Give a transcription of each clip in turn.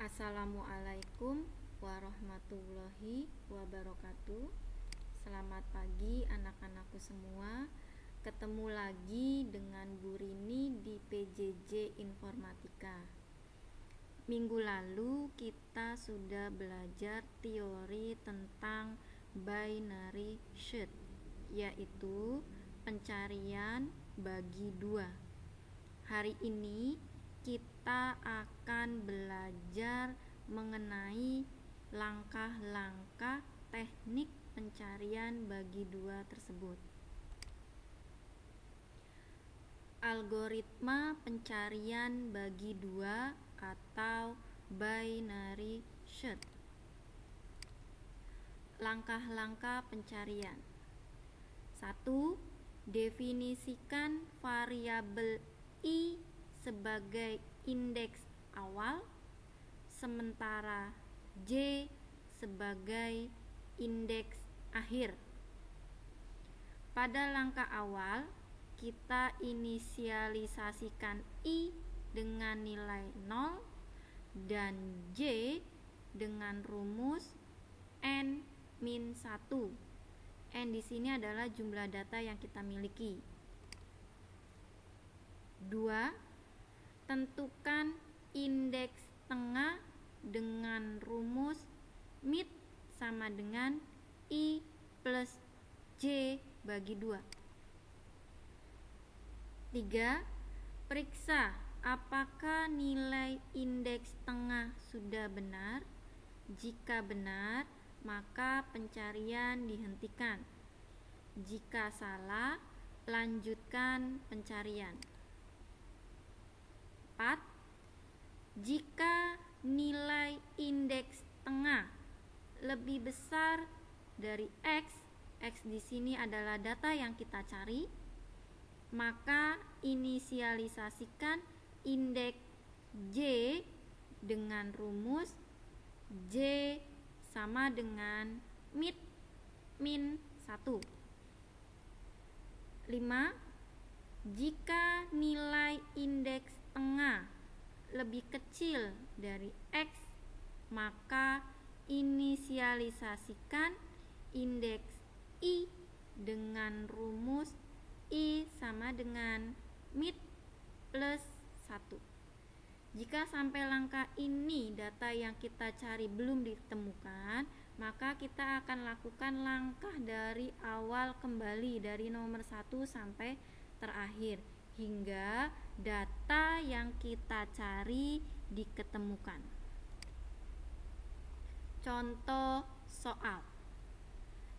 Assalamualaikum warahmatullahi wabarakatuh. Selamat pagi anak-anakku semua. Ketemu lagi dengan Bu Rini di PJJ Informatika. Minggu lalu kita sudah belajar teori tentang binary search, yaitu pencarian bagi dua. Hari ini kita akan belajar mengenai langkah-langkah teknik pencarian bagi dua tersebut. Algoritma pencarian bagi dua atau binary search. Langkah-langkah pencarian. 1. Definisikan variabel i sebagai indeks awal, sementara j sebagai indeks akhir. Pada langkah awal, kita inisialisasikan i dengan nilai 0 dan j dengan rumus n-1. N di sini adalah jumlah data yang kita miliki. 2. Tentukan indeks tengah dengan rumus mid sama dengan i plus j bagi 2. 3. Periksa apakah nilai indeks tengah sudah benar. Jika benar, maka pencarian dihentikan. Jika salah, lanjutkan pencarian. 4. Jika nilai indeks tengah lebih besar dari x di sini adalah data yang kita cari, maka inisialisasikan indeks j dengan rumus j sama dengan mid min 1. 5. Jika nilai indeks tengah lebih kecil dari x, maka inisialisasikan indeks i dengan rumus i sama dengan mid plus 1. Jika sampai langkah ini data yang kita cari belum ditemukan, maka kita akan lakukan langkah dari awal kembali, dari nomor 1 sampai terakhir, hingga data yang kita cari diketemukan. Contoh soal.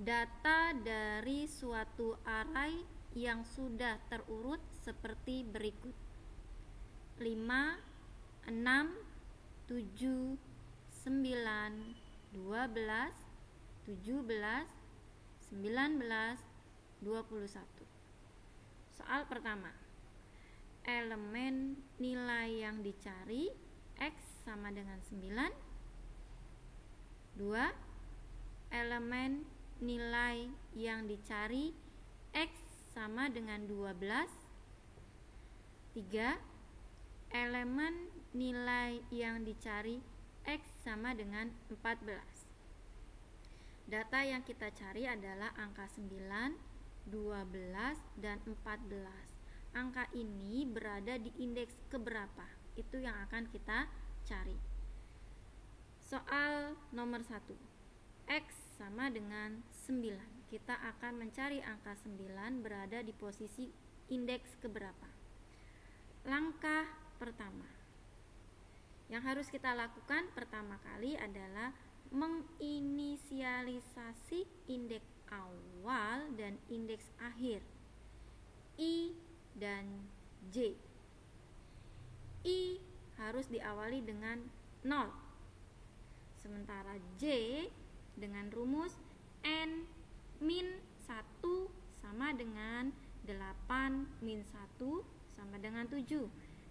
Data dari suatu array yang sudah terurut seperti berikut: 5, 6, 7, 9, 12, 17, 19, 21. Soal pertama. Elemen nilai yang dicari x sama dengan 9. 2. Elemen nilai yang dicari x sama dengan 12. 3. Elemen nilai yang dicari x sama dengan 14. Data yang kita cari adalah angka 9, 12, dan 14. Angka ini berada di indeks keberapa? Itu yang akan kita cari. Soal nomor 1. X sama dengan 9. Kita akan mencari angka 9 berada di posisi indeks keberapa? Langkah pertama yang harus kita lakukan pertama kali adalah menginisialisasi indeks awal dan indeks akhir, i dan j. I harus diawali dengan 0, sementara j dengan rumus n min 1 sama dengan 8 min 1 sama dengan 7.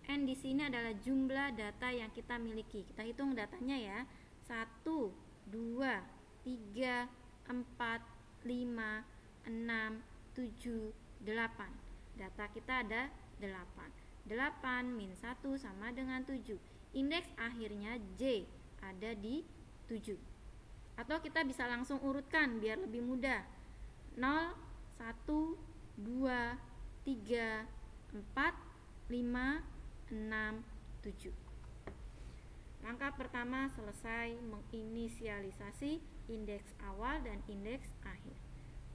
N di sini adalah jumlah data yang kita miliki. Kita hitung datanya ya. 1, 2, 3, 4, 5, 6, 7, 8. Data kita ada 8. 8 min 1 sama dengan 7. Indeks akhirnya J ada di 7. Atau kita bisa langsung urutkan biar lebih mudah. 0, 1, 2, 3, 4, 5, 6, 7. Langkah pertama selesai menginisialisasi indeks awal dan indeks akhir.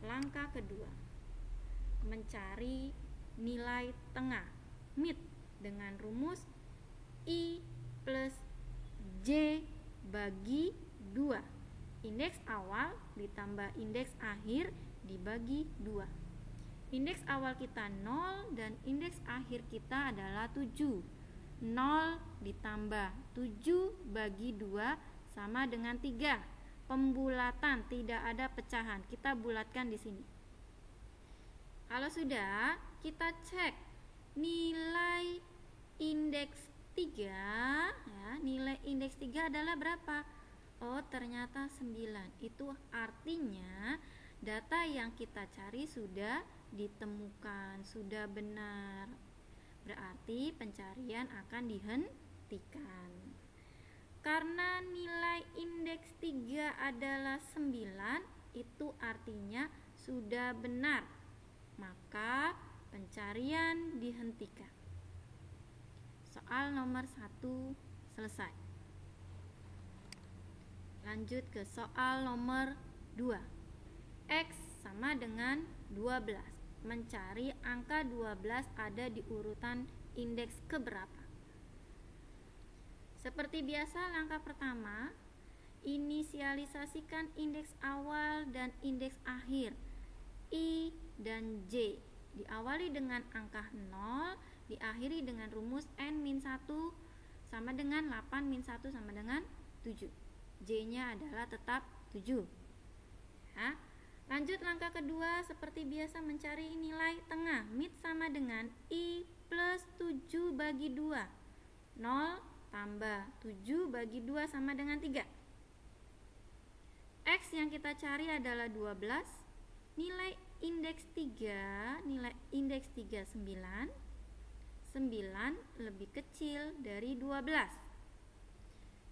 Langkah kedua, mencari nilai tengah mid dengan rumus I plus J bagi 2. Indeks awal ditambah indeks akhir dibagi 2. Indeks awal kita 0 dan indeks akhir kita adalah 7. 0 ditambah 7 bagi 2 sama dengan 3. Pembulatan, tidak ada pecahan. Kita bulatkan di sini. Kalau sudah, kita cek nilai indeks 3 ya. Nilai indeks 3 adalah berapa? Oh, ternyata 9. Itu artinya data yang kita cari sudah ditemukan, sudah benar. Berarti pencarian akan dihentikan. Karena nilai indeks 3 adalah 9, itu artinya sudah benar. Maka pencarian dihentikan. Soal nomor 1 selesai. Lanjut ke soal nomor 2. X sama dengan 12. Mencari angka 12 ada di urutan indeks keberapa. Seperti biasa, langkah pertama, inisialisasikan indeks awal dan indeks akhir I dan J. Diawali dengan angka 0, diakhiri dengan rumus N-1 sama dengan 8-1 sama dengan 7. J-nya adalah tetap 7 ya. Lanjut langkah kedua, seperti biasa mencari nilai tengah. Mid sama dengan I plus 7 bagi 2. 0 tambah 7 bagi 2 sama dengan 3. X yang kita cari adalah 12. Nilai indeks 3, nilai indeks 3 9. 9 lebih kecil dari 12.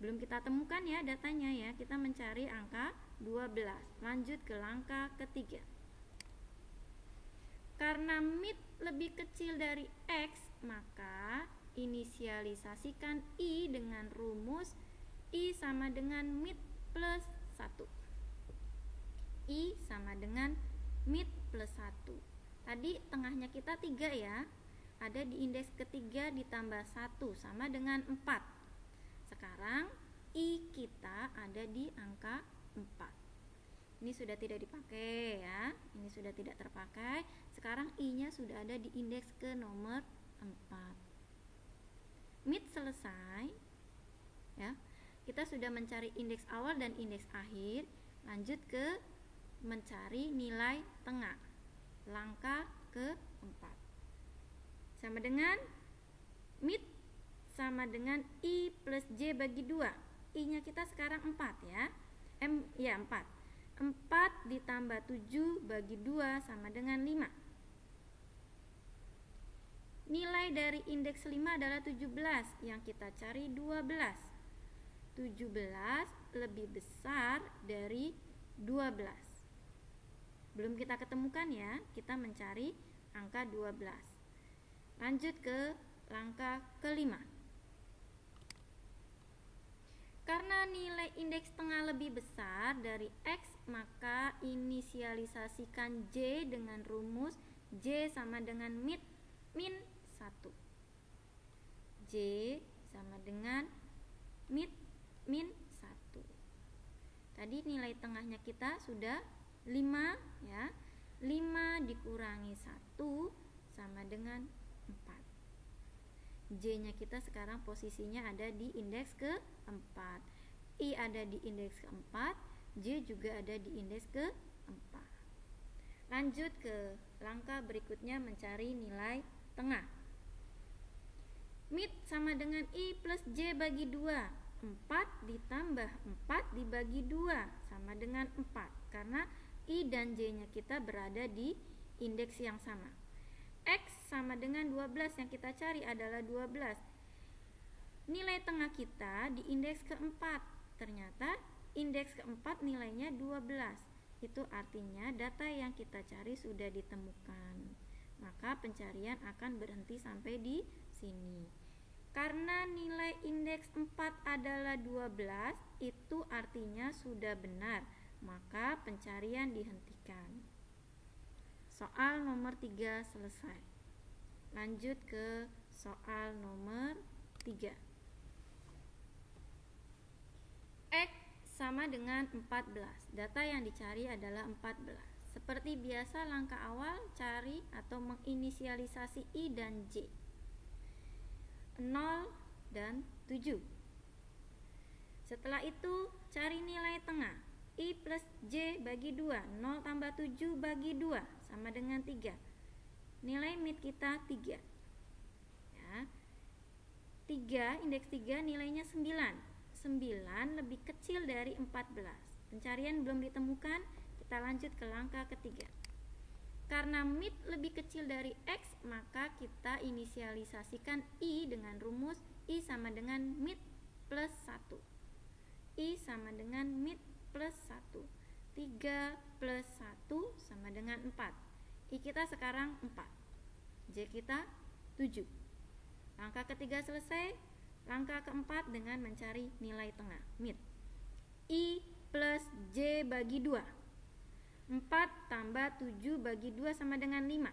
Belum kita temukan ya datanya ya. Kita mencari angka 12. Lanjut ke langkah ketiga. Karena mid lebih kecil dari X, maka inisialisasikan I dengan rumus I sama dengan mid plus 1. I sama dengan mid plus 1. Tadi tengahnya kita 3 ya. Ada di indeks ketiga ditambah 1 sama dengan 4. Sekarang I kita ada di angka 4. Ini sudah tidak dipakai ya. Ini sudah tidak terpakai. Sekarang I-nya sudah ada di indeks ke nomor 4. Mid selesai. Ya. Kita sudah mencari indeks awal dan indeks akhir. Lanjut ke mencari nilai tengah. Langkah ke-4. Sama dengan mid sama dengan I plus J bagi 2. I-nya kita sekarang 4 ya. 4. 4 ditambah 7 bagi 2 sama dengan 5. Nilai dari indeks 5 adalah 17. Yang kita cari 12. 17 lebih besar dari 12. Belum kita ketemukan ya. Kita mencari angka 12. Lanjut ke langkah kelima. Karena nilai indeks tengah lebih besar dari X, maka inisialisasikan J dengan rumus J sama dengan mid min 1. J sama dengan mid min 1. Tadi nilai tengahnya kita sudah 5 ya. 5 dikurangi 1 sama dengan 4. J-nya kita sekarang posisinya ada di indeks ke-4. I ada di indeks ke-4, J juga ada di indeks ke-4. Lanjut ke langkah berikutnya mencari nilai tengah. Mid sama dengan I plus J bagi 2. 4 ditambah 4 dibagi 2 sama dengan 4. Karena I dan J-nya kita berada di indeks yang sama. X sama dengan 12, yang kita cari adalah 12. Nilai tengah kita di indeks ke-4. ternyata indeks keempat nilainya 12. Itu artinya data yang kita cari sudah ditemukan. Maka pencarian akan berhenti sampai di sini. Karena nilai indeks 4 adalah 12, itu artinya sudah benar. Maka pencarian dihentikan. Soal nomor 3 selesai. Lanjut ke soal nomor 3. X sama dengan 14. Data yang dicari adalah 14. Seperti biasa, langkah awal cari atau menginisialisasi I dan J. 0 dan 7. Setelah itu cari nilai tengah. I plus J bagi 2. 0 tambah 7 bagi 2 sama dengan 3. Nilai mid kita 3 ya. 3, indeks 3 nilainya 9. 9 lebih kecil dari 14. Pencarian belum ditemukan, kita lanjut ke langkah ketiga. Karena mid lebih kecil dari X, maka kita inisialisasikan I dengan rumus I sama dengan mid plus 1. I sama dengan mid plus 1. 3 plus 1 sama dengan 4. I kita sekarang 4. J kita 7. Langkah ketiga selesai. Langkah keempat dengan mencari nilai tengah, mid. I plus J bagi 2. 4 tambah 7 bagi 2 sama dengan 5.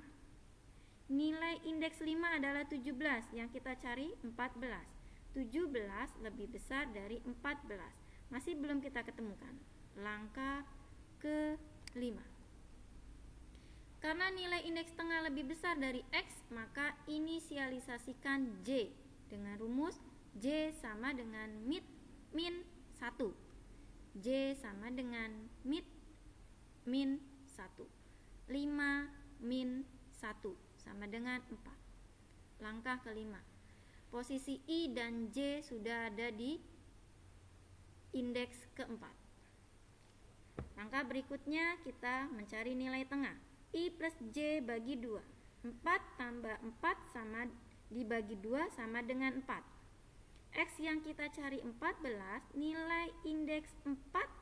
Nilai indeks 5 adalah 17, yang kita cari 14. 17 lebih besar dari 14. Masih belum kita ketemukan. Langkah ke-5. Karena nilai indeks tengah lebih besar dari X, maka inisialisasikan J dengan rumus J sama dengan mid min 1. J sama dengan mid min 1. 5 min 1 sama dengan 4. Langkah kelima. Posisi I dan J sudah ada di indeks keempat. Langkah berikutnya kita mencari nilai tengah. I plus J bagi 2. 4 tambah 4 sama dibagi 2 sama dengan 4. X yang kita cari 14, nilai indeks 4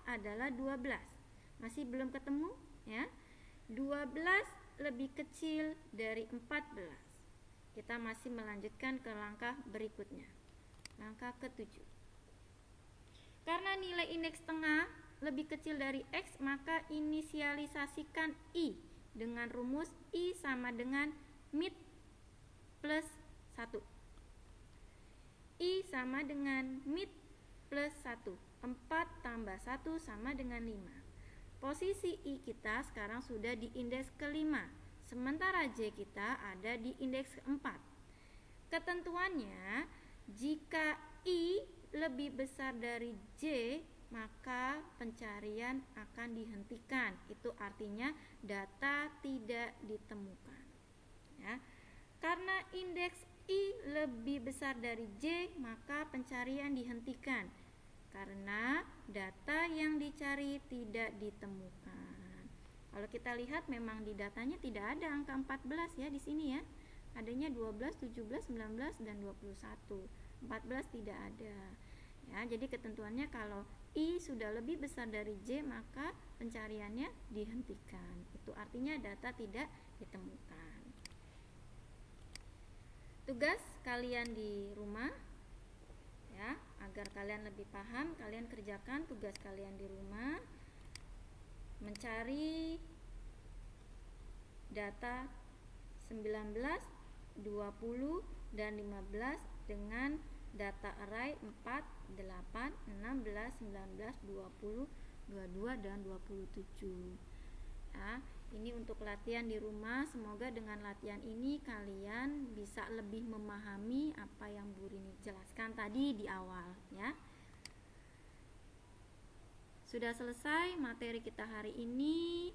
adalah 12. Masih belum ketemu ya. 12 lebih kecil dari 14. Kita masih melanjutkan ke langkah berikutnya. Langkah ke-7. Karena nilai indeks tengah lebih kecil dari X, maka inisialisasikan I dengan rumus I sama dengan mid plus 1. I sama dengan mid plus 1. 4 tambah 1 sama dengan 5. Posisi I kita sekarang sudah di indeks kelima, sementara J kita ada di indeks keempat. Ketentuannya, jika I lebih besar dari J, maka pencarian akan dihentikan. Itu artinya data tidak ditemukan ya. Karena indeks I lebih besar dari J, maka pencarian dihentikan karena data yang dicari tidak ditemukan. Kalau kita lihat memang di datanya tidak ada angka 14 ya di sini ya. Adanya 12, 17, 19 dan 21. 14 tidak ada. Ya, jadi ketentuannya kalau I sudah lebih besar dari J, maka pencariannya dihentikan. Itu artinya data tidak ditemukan. Tugas kalian di rumah ya, agar kalian lebih paham, kalian kerjakan tugas kalian di rumah, mencari data 19, 20 dan 15 dengan data array 4, 8, 16, 19, 20, 22 dan 27 ya. Ini untuk latihan di rumah. Semoga dengan latihan ini kalian bisa lebih memahami apa yang Bu Rini jelaskan tadi di awal ya. Sudah selesai materi kita hari ini.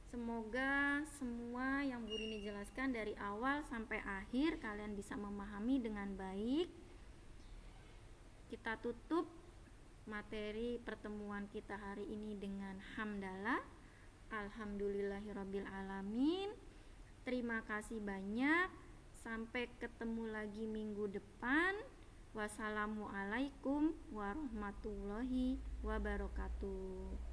Semoga semua yang Bu Rini jelaskan dari awal sampai akhir kalian bisa memahami dengan baik. Kita tutup materi pertemuan kita hari ini dengan hamdalah. Alhamdulillahirabbil alamin. Terima kasih banyak. Sampai ketemu lagi minggu depan. Wassalamualaikum warahmatullahi wabarakatuh.